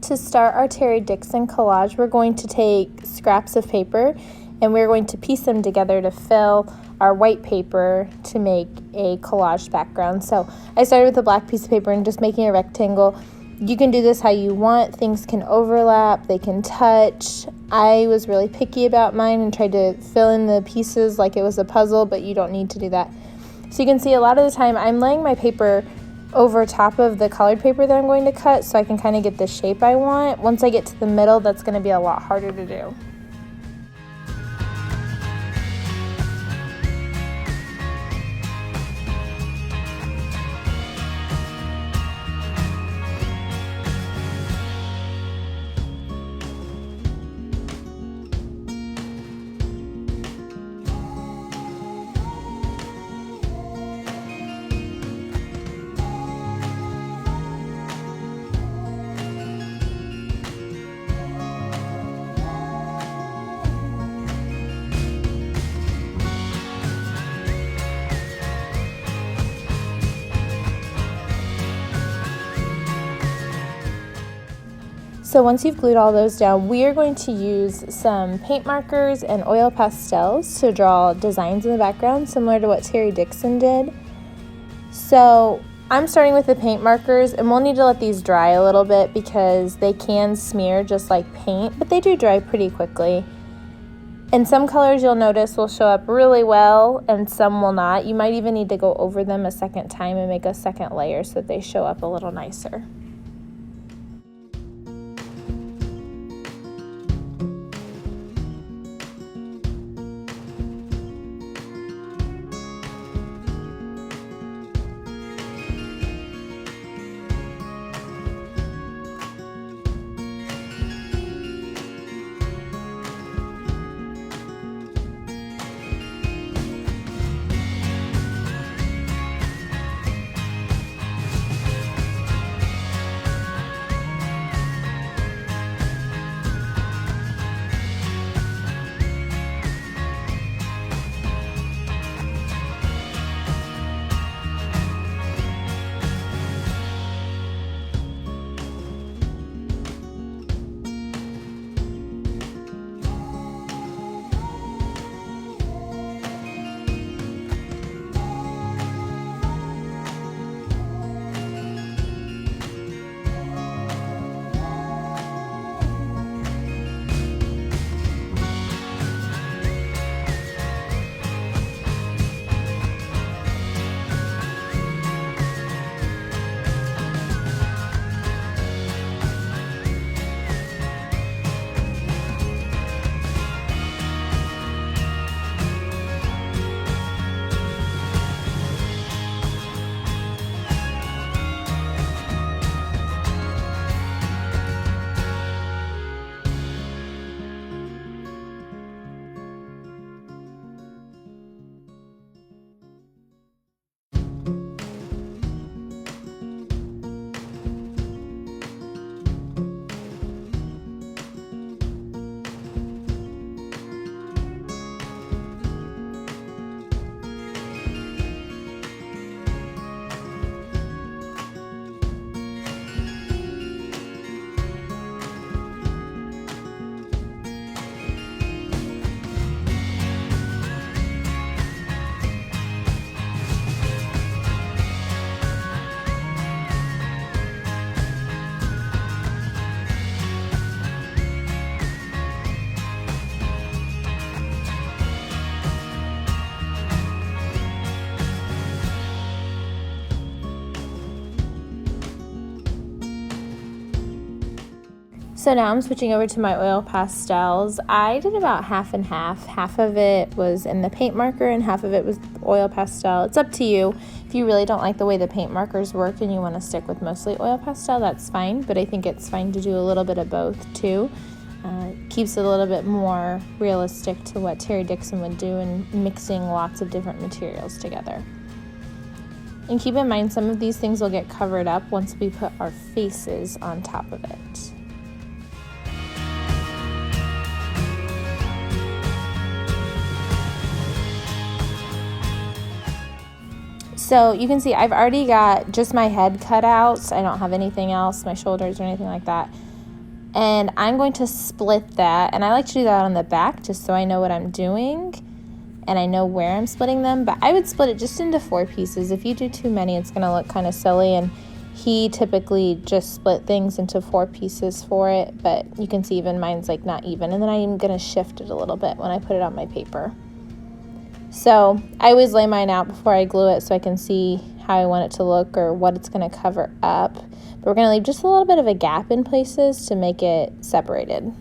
To start our Terry Dixon collage, we're going to take scraps of paper and we're going to piece them together to fill our white paper to make a collage background. So I started with a black piece of paper and just making a rectangle. You can do this how you want. Things can overlap, they can touch. I was really picky about mine and tried to fill in the pieces like it was a puzzle, but you don't need to do that. So you can see a lot of the time I'm laying my paper over top of the colored paper that I'm going to cut so I can kind of get the shape I want. Once I get to the middle, that's going to be a lot harder to do. So once you've glued all those down, we are going to use some paint markers and oil pastels to draw designs in the background, similar to what Terry Dixon did. So I'm starting with the paint markers, and we'll need to let these dry a little bit because they can smear just like paint, but they do dry pretty quickly. And some colors you'll notice will show up really well and some will not. You might even need to go over them a second time and make a second layer so that they show up a little nicer. So now I'm switching over to my oil pastels. I did about half and half. Half of it was in the paint marker and half of it was oil pastel. It's up to you. If you really don't like the way the paint markers work and you want to stick with mostly oil pastel, that's fine, but I think it's fine to do a little bit of both too. Keeps it a little bit more realistic to what Terry Dixon would do in mixing lots of different materials together. And keep in mind, some of these things will get covered up once we put our faces on top of it. So you can see I've already got just my head cut out. I don't have anything else, my shoulders or anything like that. And I'm going to split that, and I like to do that on the back just so I know what I'm doing and I know where I'm splitting them. But I would split it just into 4 pieces. If you do too many, it's going to look kind of silly, and he typically just split things into 4 pieces for it, but you can see even mine's like not even. And then I'm going to shift it a little bit when I put it on my paper. So I always lay mine out before I glue it so I can see how I want it to look or what it's going to cover up. But we're going to leave just a little bit of a gap in places to make it separated.